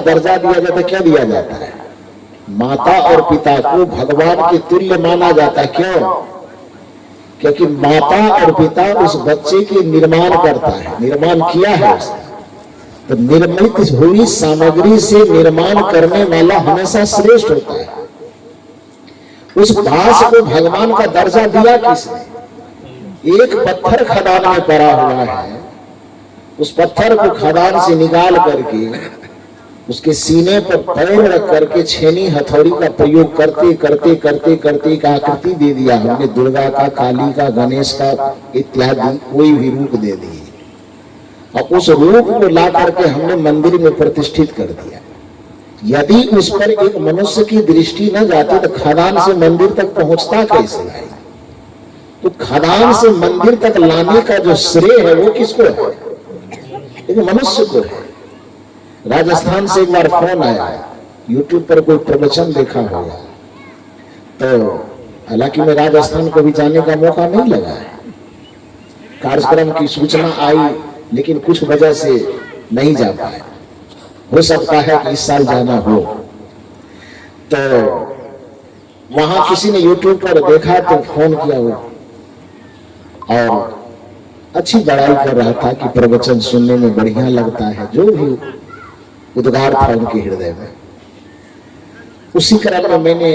दर्जा दिया जाता है, क्या दिया जाता है? माता और पिता को भगवान के तुल्य माना जाता है। क्यों? क्योंकि माता और पिता उस बच्चे के निर्माण करता है, निर्माण किया है उसने। तो निर्मित हुई सामग्री से निर्माण करने वाला हमेशा श्रेष्ठ होता है। उस बांस को भगवान का दर्जा दिया किसने? एक पत्थर खदान में पड़ा हुआ है, उस पत्थर को खदान से निकाल करके उसके सीने पर पैर रख करके छेनी हथौड़ी का प्रयोग करते करते करते करते एक आकृति दे दिया हमने, दुर्गा का, काली का, गणेश का इत्यादि कोई भी रूप दे दिए। और उस रूप को ला करके हमने मंदिर में प्रतिष्ठित कर दिया। यदि उस पर एक मनुष्य की दृष्टि न जाती तो खदान से मंदिर तक पहुंचता कैसे है? तो खदान से मंदिर तक लाने का जो श्रेय है वो किसको है? एक मनुष्य को है। राजस्थान से एक बार फोन आया, यूट्यूब पर कोई प्रवचन देखा होगा, तो हालांकि मैं राजस्थान को भी जाने का मौका नहीं लगा है, कार्यक्रम की सूचना आई लेकिन कुछ वजह से नहीं जा पाए। हो सकता है कि इस साल जाना हो। तो वहां किसी ने यूट्यूब पर देखा तो फोन किया वो, और अच्छी बड़ाई कर रहा था कि प्रवचन सुनने में बढ़िया लगता है, जो भी उद्गार था उनके हृदय में। उसी क्रम में मैंने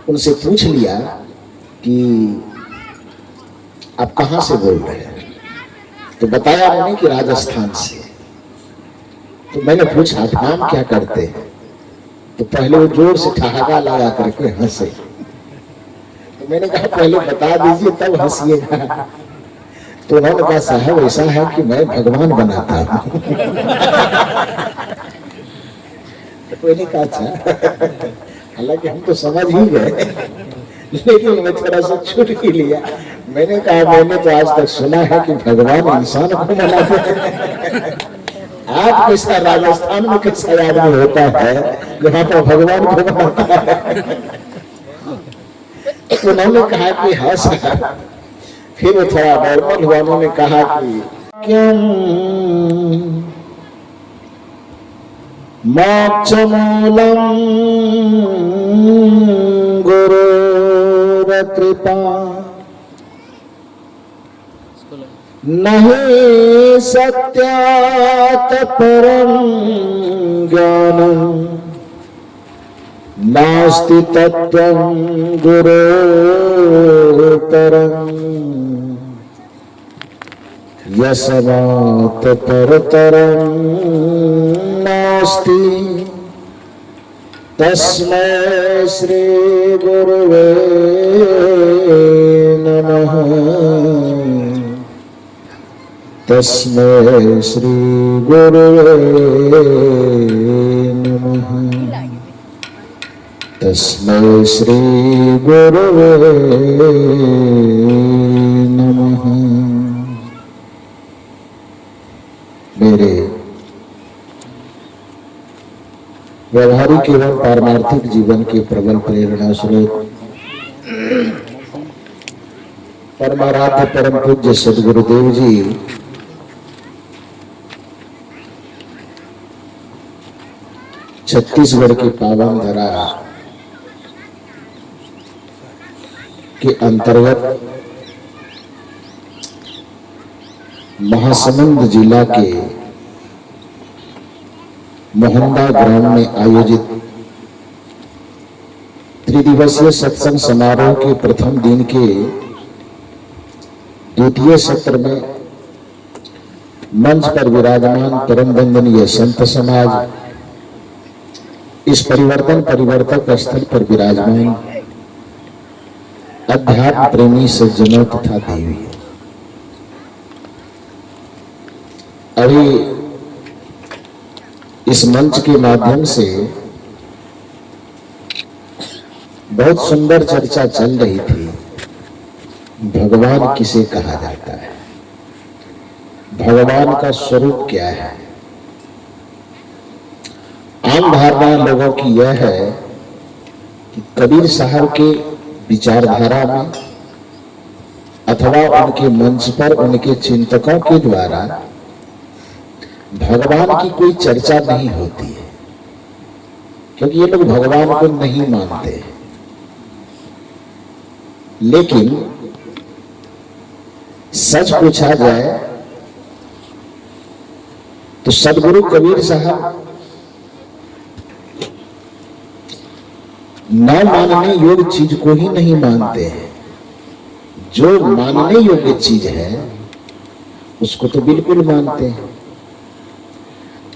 उनसे पूछ लिया कि आप कहां से बोल रहे हैं? तो बताया उन्होंने कि राजस्थान से। तो मैंने पूछा आप काम क्या करते हैं? तो पहले वो जोर से ठहाका लगा करके हंसे। तो मैंने कहा पहले बता दीजिए तब हंसिएगा। तो उन्होंने कहा साहब ऐसा है कि मैं भगवान बनाता हूं। तो मैंने कहा अच्छा, हालांकि हम तो समझ ही गए, लेकिन मैं थोड़ा सा छूट ही लिया। मैंने कहा मैंने तो आज तक सुना है कि भगवान इंसान को बनाते हैं, आप कैसा राजस्थान में कैसा आदमी होता है जहां पर भगवान को बनाता है? उन्होंने कहा कि हाँ सर। फिर थोड़ा नॉर्मल हुआ, उन्होंने कहा कि क्यों मोक्षमूलम गुरुर कृपा नहीं सत्यात् परम ज्ञानम् नास्ति तत्त्वं गुरोत्तरम् यस्मात् परतरं नास्ति तस्मै श्री गुरुवे नमः। तस्मै श्री गुरुवे नमः। तस्मै श्री गुरुवे नमः। मेरे व्यवहारिक एवं पारमार्थिक जीवन के प्रबल प्रेरणा स्रोत परमाराध्य परम पूज्य सद्गुरुदेव जी छत्तीसगढ़ की पावन धरा के अंतर्गत महासमुंद जिला के मोहंदा ग्राम में आयोजित त्रिदिवसीय सत्संग समारोह के प्रथम दिन के द्वितीय सत्र में मंच पर विराजमान परम वंदनीय संत समाज, इस परिवर्तक स्थल पर विराजमान अध्यात्म प्रेमी सज्जनों तथा देवी, अभी इस मंच के माध्यम से बहुत सुंदर चर्चा चल रही थी, भगवान किसे कहा जाता है, भगवान का स्वरूप क्या है। आम धारणा लोगों की यह है कि कबीर साहब के विचारधारा में अथवा उनके मंच पर उनके चिंतकों के द्वारा भगवान की कोई चर्चा नहीं होती है। क्योंकि ये लोग भगवान को नहीं मानते। लेकिन सच पूछा जाए तो सदगुरु कबीर साहब न मानने योग्य चीज को ही नहीं मानते हैं, जो मानने योग्य चीज है उसको तो बिल्कुल मानते हैं।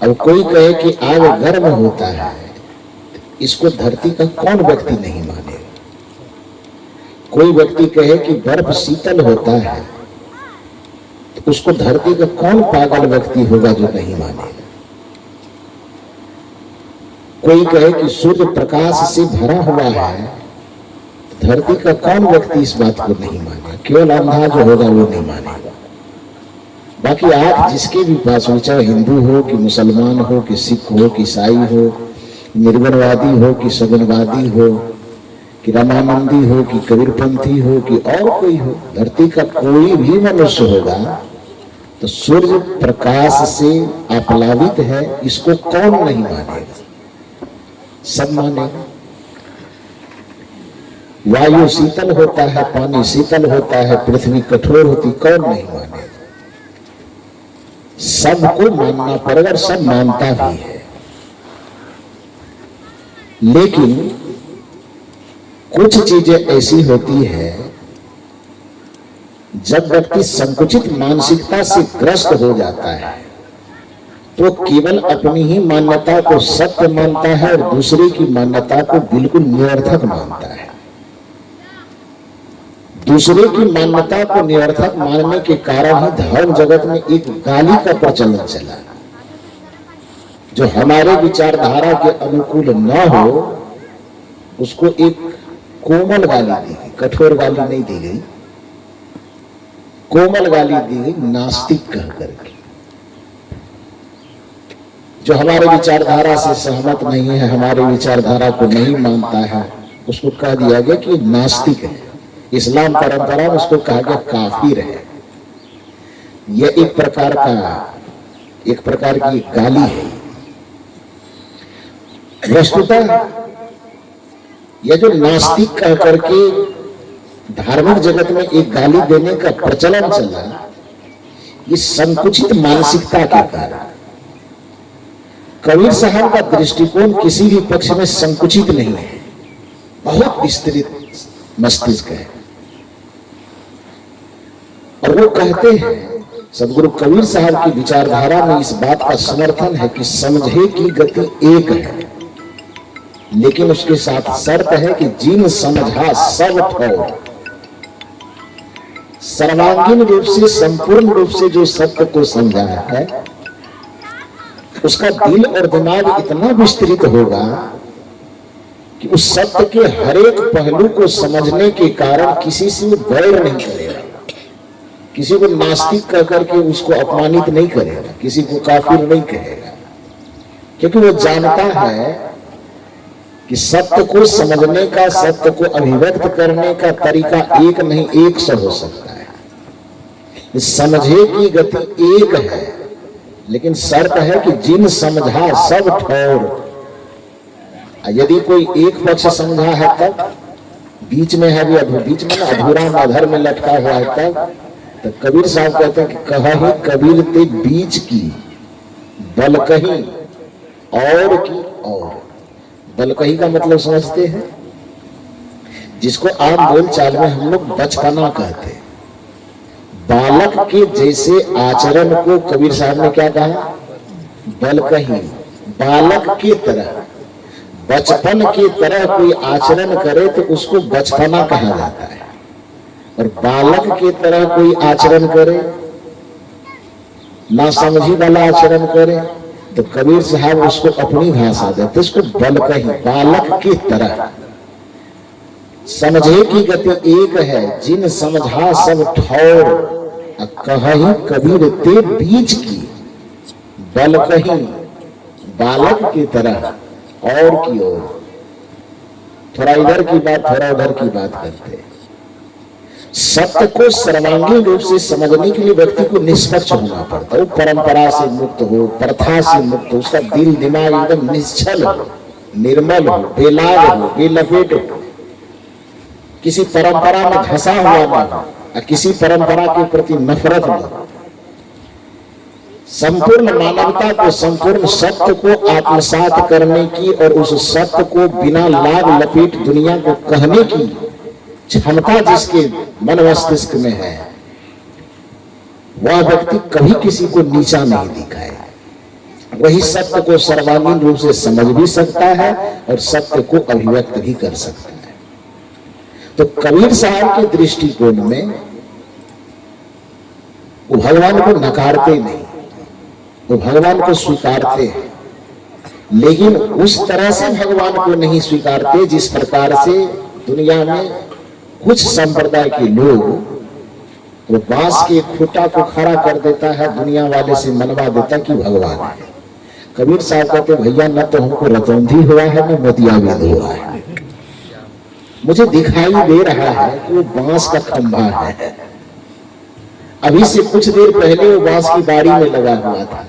अब कोई कहे कि आग गर्म होता है, इसको धरती का कौन व्यक्ति नहीं मानेगा? कोई व्यक्ति कहे कि बर्फ शीतल होता है, तो उसको धरती का कौन पागल व्यक्ति होगा जो नहीं मानेगा? कोई कहे कि सूर्य प्रकाश से भरा हुआ है, धरती का कौन व्यक्ति इस बात को नहीं मानेगा? केवल अंधा जो होगा वो नहीं मानेगा। बाकी आप जिसके भी पास हो, चाहे हिंदू हो कि मुसलमान हो कि सिख हो कि ईसाई हो, निर्गुणवादी हो कि सगुणवादी हो, कि रामानंदी हो कि कबीरपंथी हो कि और कोई हो, धरती का कोई भी मनुष्य होगा तो सूर्य प्रकाश से आप्लावित है, इसको कौन नहीं मानेगा? सब मानेगा। वायु शीतल होता है, पानी शीतल होता है, पृथ्वी कठोर होती, कौन नहीं मानेगा? सबको मानना पड़ेगा और सब मानता भी है। लेकिन कुछ चीजें ऐसी होती है जब व्यक्ति संकुचित मानसिकता से ग्रस्त हो जाता है तो केवल अपनी ही मान्यता को सत्य मानता है और दूसरे की मान्यता को बिल्कुल निरर्थक मानता है। दूसरे की मान्यता को निरर्थक मानने के कारण ही धर्म जगत में एक गाली का प्रचलन चला। जो हमारे विचारधारा के अनुकूल न हो उसको एक कोमल गाली दी गई, कठोर गाली नहीं दी गई, कोमल गाली दी गई, नास्तिक कह करके। जो हमारे विचारधारा से सहमत नहीं है, हमारे विचारधारा को नहीं मानता है, उसको कह दिया गया कि नास्तिक है। इस्लाम परंपरा में उसको कहा गया काफिर है। यह एक प्रकार की गाली है। वस्तुतः यह जो नास्तिक कह करके धार्मिक जगत में एक गाली देने का प्रचलन चला, ये संकुचित मानसिकता के कारण। कबीर साहब का दृष्टिकोण किसी भी पक्ष में संकुचित नहीं है, बहुत विस्तृत मस्तिष्क है। और वो कहते हैं, सदगुरु कबीर साहब की विचारधारा में इस बात का समर्थन है कि समझे की गति एक है, लेकिन उसके साथ शर्त है कि जिन समझा सब ठौर। सर्वांगीण रूप से, संपूर्ण रूप से जो सत्य को समझा है, उसका दिल और दिमाग इतना विस्तृत होगा कि उस सत्य के हर एक पहलू को समझने के कारण किसी से वैर नहीं करेगा, किसी को नास्तिक कह करके उसको अपमानित नहीं करेगा, किसी को काफिर नहीं कहेगा, क्योंकि वो जानता है कि सत्य को समझने का, सत्य को अभिव्यक्त करने का तरीका एक नहीं 100 हो सकता है। समझे की गति एक है, लेकिन शर्त है कि जिन समझा सब ठौर। यदि कोई एक पक्ष समझा है तब, बीच में है भी, बीच में ना अधूरा अधर में लटका हुआ है तब, तो कबीर साहब कहते हैं कि कहा ही कबीर ते बीच की बल कहीं और की और। बल कहीं का मतलब समझते हैं, जिसको आम बोल चाल में हम लोग बचपना कहते हैं। बालक के जैसे आचरण को कबीर साहब ने क्या कहा? बल कहीं। बालक की तरह, बचपन की तरह कोई आचरण करे तो उसको बचपना कहा जाता है, और बालक की तरह कोई आचरण करे, ना समझी वाला आचरण करे, तो कबीर साहब उसको अपनी भाषा देते, उसको बल कहीं, बालक की तरह। समझे की गति एक है, जिन समझा सब ठौर। कहीं कबीर ते बीच की बल कहीं, बालक की तरह और की ओर। थोड़ा इधर की बात, थोड़ा उधर की बात करते। सत्य को सर्वांगीण रूप से समझने के लिए व्यक्ति को निष्पक्ष होना पड़ता है। वो परंपरा से मुक्त हो, प्रथा से मुक्त हो, उसका दिल दिमाग एकदम निश्चल हो, निर्मल हो, बेलाग हो, बेलपेट हो, किसी परंपरा में धंसा हुआ न हो, किसी परंपरा के प्रति नफरत न हो, संपूर्ण मानवता को, संपूर्ण सत्य को आत्मसात करने की और उस सत्य को बिना लाग लपेट दुनिया को कहने की क्षमता जिसके मन मस्तिष्क में है, वह व्यक्ति कभी किसी को नीचा नहीं दिखाए। वही सत्य को सर्वांगीण रूप से समझ भी सकता है और सत्य को अभिव्यक्त भी कर सकता है। तो कबीर साहब के दृष्टिकोण में वो भगवान को नकारते नहीं, वो भगवान को स्वीकारते हैं, लेकिन उस तरह से भगवान को नहीं स्वीकारते जिस प्रकार से दुनिया में कुछ संप्रदाय के लोग वो बांस के खूंटा को खड़ा कर देता है, दुनिया वाले से मनवा देता कि भगवान है। कबीर साहब कहते भैया न तो हमको रतौंधी हुआ है न मोतियाबिंद हुआ है, मुझे दिखाई दे रहा है कि वो बांस का खंभा है। अभी से कुछ देर पहले वो बांस की बाड़ी में लगा हुआ था।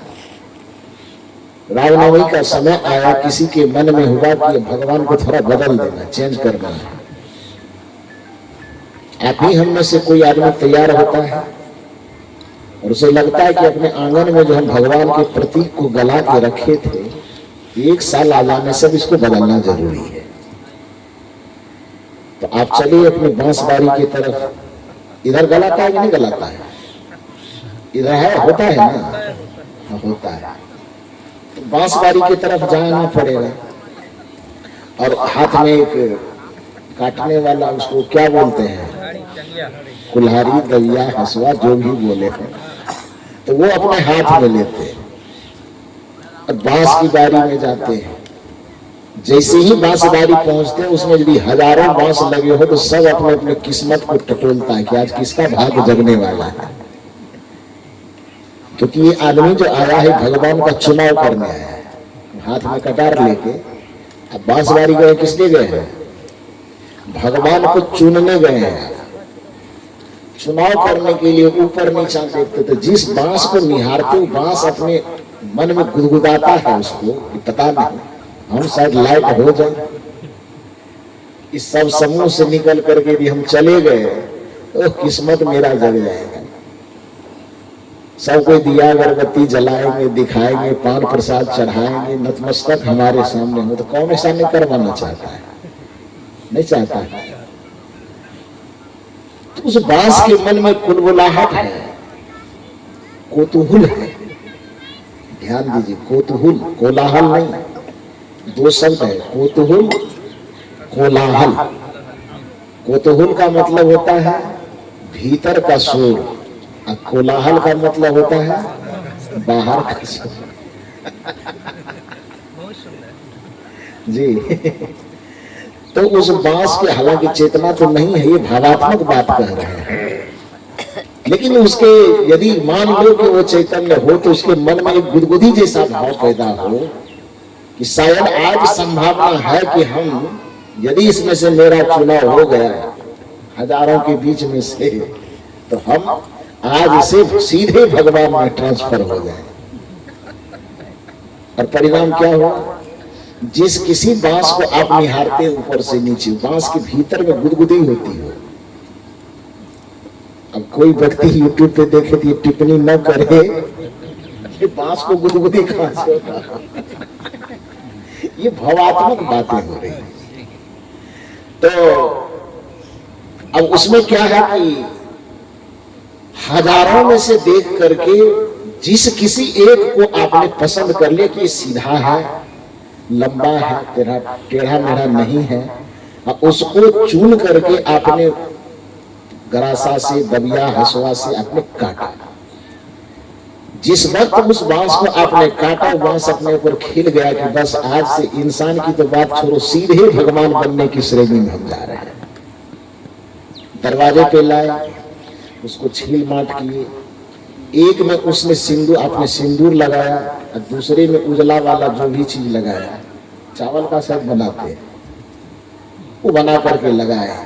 रामनवमी का समय आया, किसी के मन में हुआ कि भगवान को थोड़ा बदल देना, चेंज करना है। आप ही हम में से कोई आदमी तैयार होता है और उसे लगता है कि अपने आंगन में जो हम भगवान के प्रतीक को गला के रखे थे, 1 साल आ जाने से इसको बदलना जरूरी है। तो आप चलिए अपनी बांसबारी की तरफ। इधर गलाता है कि नहीं गलाता है? इधर है, होता है ना, होता है। तो बांसबारी की तरफ जाना पड़ेगा और हाथ में एक काटने वाला, उसको क्या बोलते हैं, कुल्हाड़ी, दरिया, हसुआ, जो भी बोले हैं, तो वो अपने हाथ में लेते हैं और बांस की बारी में जाते हैं। जैसे ही बांस बारी पहुंचते हैं, उसमें यदि हजारों बांस लगे हो तो सब अपने अपने किस्मत को टटोलता है कि आज किसका भाग्य जगने वाला है। क्योंकि ये आदमी जो आया है भगवान का चुनाव करने आया है, हाथ में कटार लेके। अब बांसबारी गए किस लिए गए हैं? भगवान को चुनने गए हैं, चुनाव करने के लिए। ऊपर नीचा देखते तो जिस बांस को निहारते वो बांस अपने मन में गुदगुदाता है उसको कि पता नहीं हम शायद लायक हो जाए। इस सब समूह से निकल करके भी हम चले गए तो किस्मत मेरा जग जाएगा। सब कोई दिया अगरबत्ती जलाएंगे, दिखाएंगे, पान प्रसाद चढ़ाएंगे, नतमस्तक हमारे सामने हो, तो कौन ऐसा नहीं करवाना चाहता है? नहीं चाहता है। तो उस बांस के मन में कुलबुलाहट है, कोतूहल है। ध्यान दीजिए, कोतूहल, कोलाहल नहीं, 2 शब्द है, कोतूहल, कोलाहल। कोतूहल का मतलब होता है भीतर का शोर और कोलाहल का मतलब होता है बाहर का शोर। जी। तो उस बांस के, हालांकि चेतना तो नहीं है, ये भावात्मक बात कह रहे हैं, लेकिन उसके यदि मान लो कि वो चैतन्य हो तो उसके मन में एक गुदगुदी जैसा भाव पैदा हो कि शायद आज संभावना है कि हम, यदि इसमें से मेरा चुनाव हो गया हजारों के बीच में से, तो हम आज से सीधे भगवान में ट्रांसफर हो जाए। और परिणाम क्या हुआ? जिस किसी बांस को आप निहारते ऊपर से नीचे, बांस के भीतर में गुदगुदी होती हो। अब कोई व्यक्ति यूट्यूब पे देखे तो ये टिप्पणी न करे ये बांस को गुदगुदी कहां से होता। ये भावात्मक बातें हो रही। तो अब उसमें क्या है कि हजारों में से देख करके जिस किसी एक को आपने पसंद कर लिया कि ये सीधा है, लंबा है, टेढ़ा मेढ़ा नहीं है, और उसको चुन करके आपने गरासा से, दबिया, हसुआ से आपने काटा। जिस वक्त उस बांस को आपने काटा, बांस अपने ऊपर खिल गया कि बस आज से इंसान की तो बात छोड़ो, सीधे भगवान बनने की श्रेणी में हम जा रहे हैं। दरवाजे पे लाए, उसको छील माट किए। एक में उसने सिंदूर, आपने सिंदूर लगाया, और दूसरे में उजला वाला जो भी चीज लगाया, चावल का सब बनाते हैं, वो बना करके लगाया।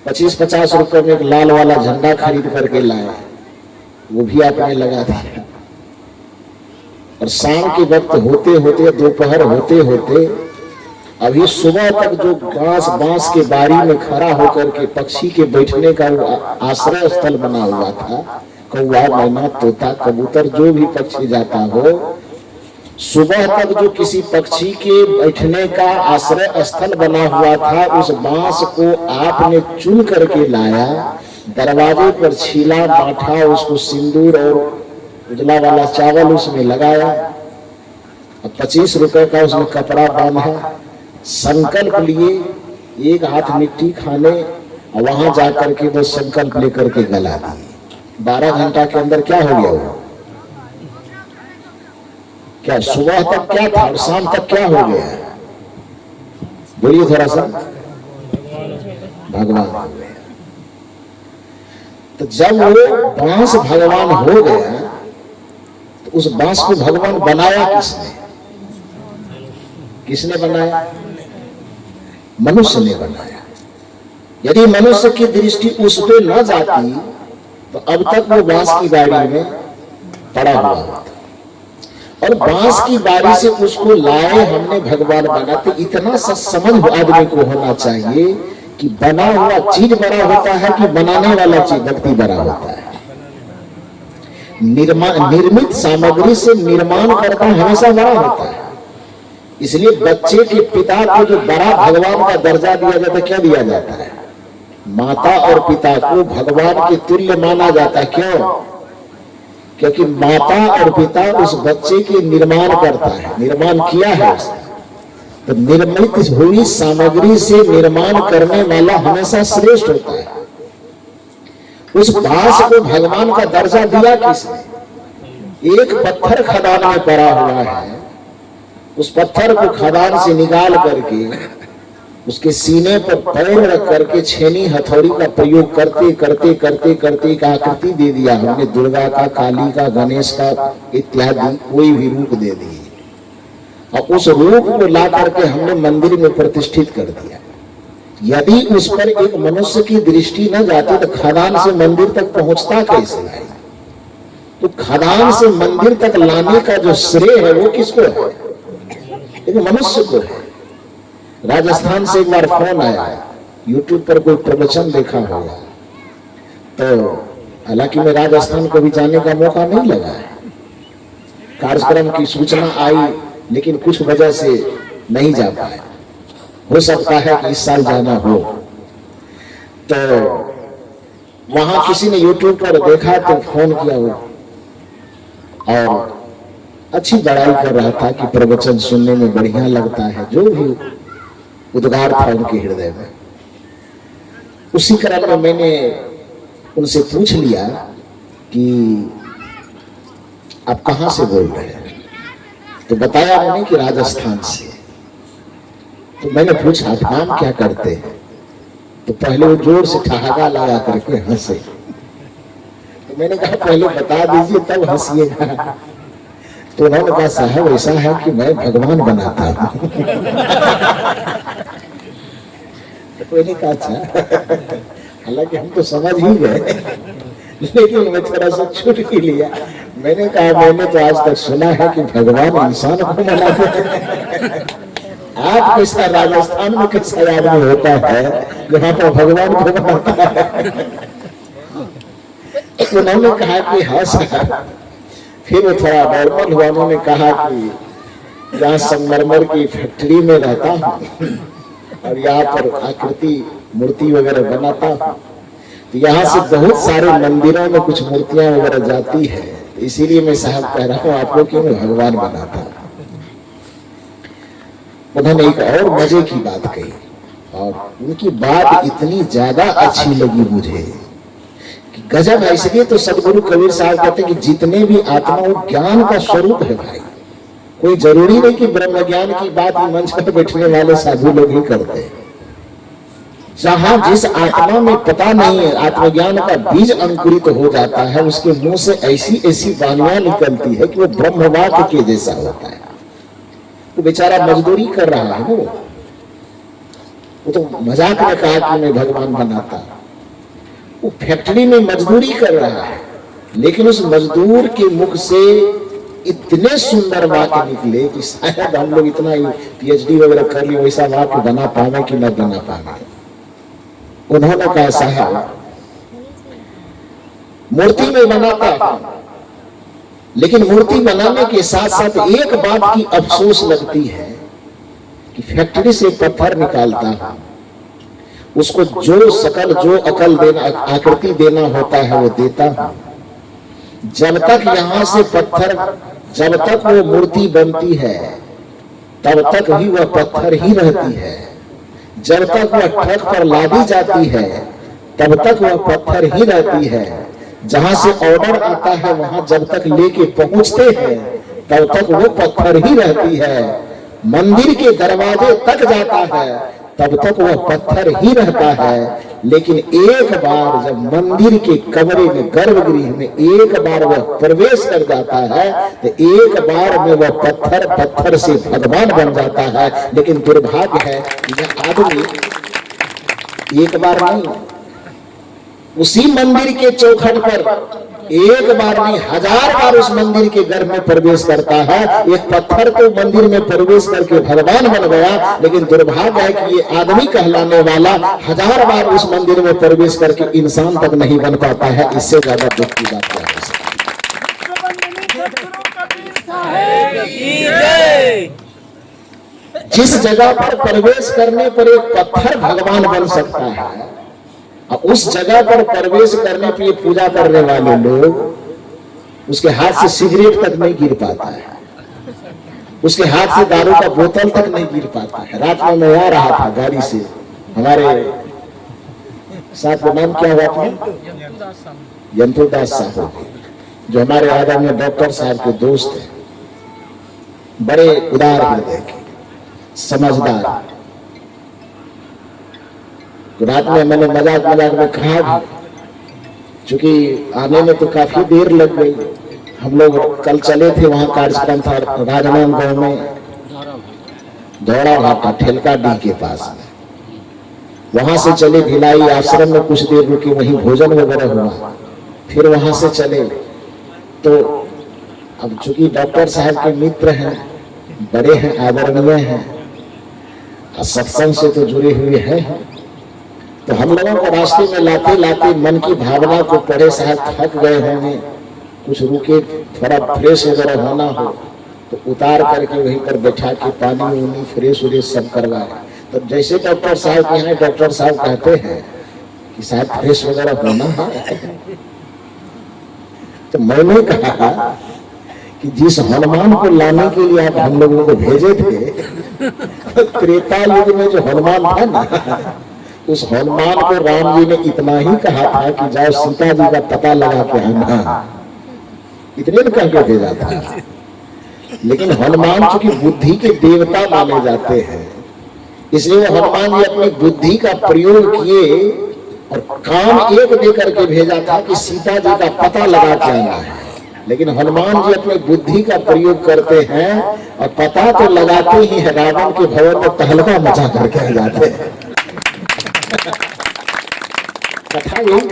25-50 रुपए में एक लाल वाला झंडा खरीद करके लाया, वो भी आपने लगा दिया। और शाम के वक्त होते होते, दोपहर होते होते, अभी सुबह तक जो बांस के बारी में खड़ा होकर के पक्षी के बैठने का वो आश्रय स्थल बना हुआ था, कौवा, मैना, तोता, कबूतर, जो भी पक्षी जाता हो, सुबह तक जो किसी पक्षी के बैठने का आश्रय स्थल बना हुआ था, उस बांस को आपने चुन करके लाया, दरवाजे पर छीला, बांटा, उसको सिंदूर और उजला वाला चावल उसमें लगाया, 25 रुपए का उसमें कपड़ा बांधा, संकल्प लिए एक हाथ मिट्टी खाने, और वहां जाकर के वो संकल्प लेकर के गला दिए। 12 घंटा के अंदर क्या हो गया वो? क्या सुबह तक क्या था और शाम तक क्या हो गया? बोलिए थोड़ा सा। भगवान हो गया। तो जब वो बांस भगवान हो गया, तो उस बांस को भगवान बनाया किसने? किसने बनाया? मनुष्य ने बनाया। यदि मनुष्य की दृष्टि उस पे न जाती तो अब तक वो बांस की बारी में पड़ा हुआ होता, और बांस की बारी से उसको लाए हमने, भगवान बनाते। इतना सा समझ आदमी को होना चाहिए कि बना हुआ चीज बड़ा होता है कि बनाने वाला चीज व्यक्ति बड़ा होता है। निर्मित सामग्री से निर्माण करता हमेशा बड़ा होता है। इसलिए बच्चे के पिता को जो बड़ा भगवान का दर्जा दिया जाता है, क्या दिया जाता है? माता और पिता को भगवान के तुल्य माना जाता है। क्यों? क्योंकि माता और पिता उस बच्चे के निर्माण करता है, निर्माण किया है उसने। तो निर्मित हुई सामग्री से निर्माण करने वाला हमेशा श्रेष्ठ होता है। उस बांस को भगवान का दर्जा दिया किसने? एक पत्थर खदान में पड़ा हुआ है, उस पत्थर को खदान से निकाल करके उसके सीने पर पैर रख करके छेनी हथौड़ी का प्रयोग करते करते करते करते एक आकृति दे दिया हमने, दुर्गा का, काली का, गणेश का इत्यादि कोई भी रूप दे दिए, और उस रूप को ला करके हमने मंदिर में प्रतिष्ठित कर दिया। यदि उस पर एक मनुष्य की दृष्टि न जाती तो खदान से मंदिर तक पहुंचता कैसे है? तो खदान से मंदिर तक लाने का जो श्रेय है वो किसको है? एक मनुष्य को है। राजस्थान से एक बार फोन आया, यूट्यूब पर कोई प्रवचन देखा होगा, तो हालांकि मैं राजस्थान को भी जाने का मौका नहीं लगा है, कार्यक्रम की सूचना आई लेकिन कुछ वजह से नहीं जा पाया। हो सकता है कि इस साल जाना हो। तो वहां किसी ने यूट्यूब पर देखा तो फोन किया वो, और अच्छी बड़ाई कर रहा था कि प्रवचन सुनने में बढ़िया लगता है, जो भी उद्गार था उनके हृदय में। उसी क्रम में मैंने उनसे पूछ लिया कि आप कहां से बोल रहे हैं? तो बताया उन्होंने कि राजस्थान से। तो मैंने पूछा आप काम क्या करते हैं? तो पहले वो जोर से ठहाका लगा करके हंसे। तो मैंने कहा पहले बता दीजिए तब हंसिएगा। तो उन्होंने कहा साहब ऐसा है कि मैं भगवान बनाता हूं। तो मैंने कहा अच्छा, हालांकि हम तो समझ ही गए, लेकिन मैं थोड़ा सा छूट ही लिया। मैंने कहा मैंने तो आज तक सुना है कि भगवान इंसान को बनाते हैं, आप कैसा राजस्थान में कैसा आदमी होता है जहाँ पर भगवान को बनाता है? उन्होंने कहा कि हाँ सर। फिर थोड़ा नॉर्मल हुआ, उन्होंने कहा कि यहाँ संगमरमर की फैक्ट्री में रहता हूँ और यहाँ पर आकृति मूर्ति वगैरह बनाता हूँ, तो यहाँ से बहुत सारे मंदिरों में कुछ मूर्तियां वगैरह जाती है, इसीलिए मैं साहब कह रहा हूँ आप लोग कि मैं भगवान बनाता हूँ। उन्होंने एक और मजे की बात कही, और उनकी बात इतनी ज्यादा अच्छी लगी मुझे कि गजब है। इसलिए तो सदगुरु कबीर साहब कहते हैं कि जितने भी आत्मा वो ज्ञान का स्वरूप है भाई। कोई जरूरी नहीं कि ब्रह्म ज्ञान की बात मंच पर बैठने वाले साधु लोग ही करते हैं। जहां जिस आत्मा में पता नहीं है, आत्मज्ञान का बीज अंकुरित हो जाता है, उसके मुंह से ऐसी ऐसी वाणियां निकलती है कि वो ब्रह्मवाक्य के जैसा होता है। तो बेचारा मजदूरी कर रहा है वो तो मजाक में कहा कि मैं भगवान बनाता। वो फैक्ट्री में मजदूरी कर रहा है, लेकिन उस मजदूर के मुख से इतने सुंदर वाक्य निकले कि शायद हम लोग इतना पीएचडी वगैरह कर लिए वैसा वाक्य बना पावे कि न बना पावे। उन्होंने कहा साहब मूर्ति में बनाता हूं, लेकिन मूर्ति बनाने के साथ साथ एक बात की अफसोस लगती है कि फैक्ट्री से पत्थर निकालता हूं, उसको जो शकल जो अकल देना आकृति देना होता है वो देता हूं। जब तक यहां से पत्थर, जब तक वो मूर्ति बनती है तब तक भी वह पत्थर ही रहती है। जब तक वह ट्रक पर लादी जाती है तब तक वह पत्थर ही रहती है। जहां से ऑर्डर आता है वहां जब तक लेके पहुंचते हैं तब तक वो पत्थर ही रहती है। मंदिर के दरवाजे तक जाता है तब तक वह पत्थर ही रहता है। लेकिन एक बार जब मंदिर के कमरे में, गर्भगृह में एक बार वह प्रवेश कर जाता है तो एक बार में वह पत्थर से भगवान बन जाता है। लेकिन दुर्भाग्य है कि यह आदमी एक बार नहीं, उसी मंदिर के चौखट पर एक बार नहीं 1000 बार उस मंदिर के गर्भ में प्रवेश करता है। एक पत्थर तो मंदिर में प्रवेश करके भगवान बन गया, लेकिन दुर्भाग्य है कि ये आदमी कहलाने वाला 1000 बार उस मंदिर में प्रवेश करके इंसान तक नहीं बन पाता है। इससे ज्यादा दुख की बात क्या हो सकती है। जिस जगह पर प्रवेश करने पर एक पत्थर भगवान बन सकता है, उस जगह पर प्रवेश करने पे पूजा करने वाले लोग उसके हाथ से सिगरेट तक नहीं गिर पाता है, उसके हाथ से दारू का बोतल तक नहीं गिर पाता है। रात में मैं आ रहा था गाड़ी से, हमारे साथ का नाम क्या हुआ था, यंतुदास साहब, जो हमारे आदरणीय डॉक्टर साहब के दोस्त हैं, बड़े उदार हृदय के, समझदार। तो रात में मैंने मजाक में कहा भी, चूंकि आने में तो काफी देर लग गई। हम लोग कल चले थे, वहां कार्यक्रम था राजनांदगांव में, दौड़ा घाटा ठेलका डी के पास में। वहां से चले भिलाई आश्रम में, कुछ देर रुके, वहीं भोजन वगैरह हुआ। फिर वहां से चले तो अब चूंकि डॉक्टर साहब के मित्र हैं, बड़े हैं, आदरणीय हैं, सत्संग से तो जुड़े हुए हैं, तो हम लोगों को रास्ते में लाते लाते मन की भावना को पढ़े, शायद थक गए होंगे, कुछ रुके, थोड़ा फ्रेश वगैरह होना हो तो उतार करके वहीं पर बैठा के पानी उनी फ्रेश व्रेश सब करवाए। तो जैसे डॉक्टर साहब के यहाँ डॉक्टर साहब कहते हैं कि शायद फ्रेश वगैरह होना है, तो मैंने कहा कि जिस हनुमान को लाने के लिए आप हम लोगों को भेजे थे, तो त्रेता युग में जो हनुमान था ना, उस हनुमान को राम जी ने इतना ही कहा था कि जाओ सीता जी का पता लगा के आना, इतने में कह के भेजा था। लेकिन हनुमान चूंकि बुद्धि के देवता माने जाते हैं, इसलिए हनुमान जी अपनी बुद्धि का प्रयोग किए और काम एक दे करके भेजा था कि सीता जी का पता लगा के आना है। लेकिन हनुमान जी अपनी बुद्धि का प्रयोग करते हैं और पता तो लगाते ही है, रावण के भवन में तहलका मचा करके आ जाते हैं। कथा यही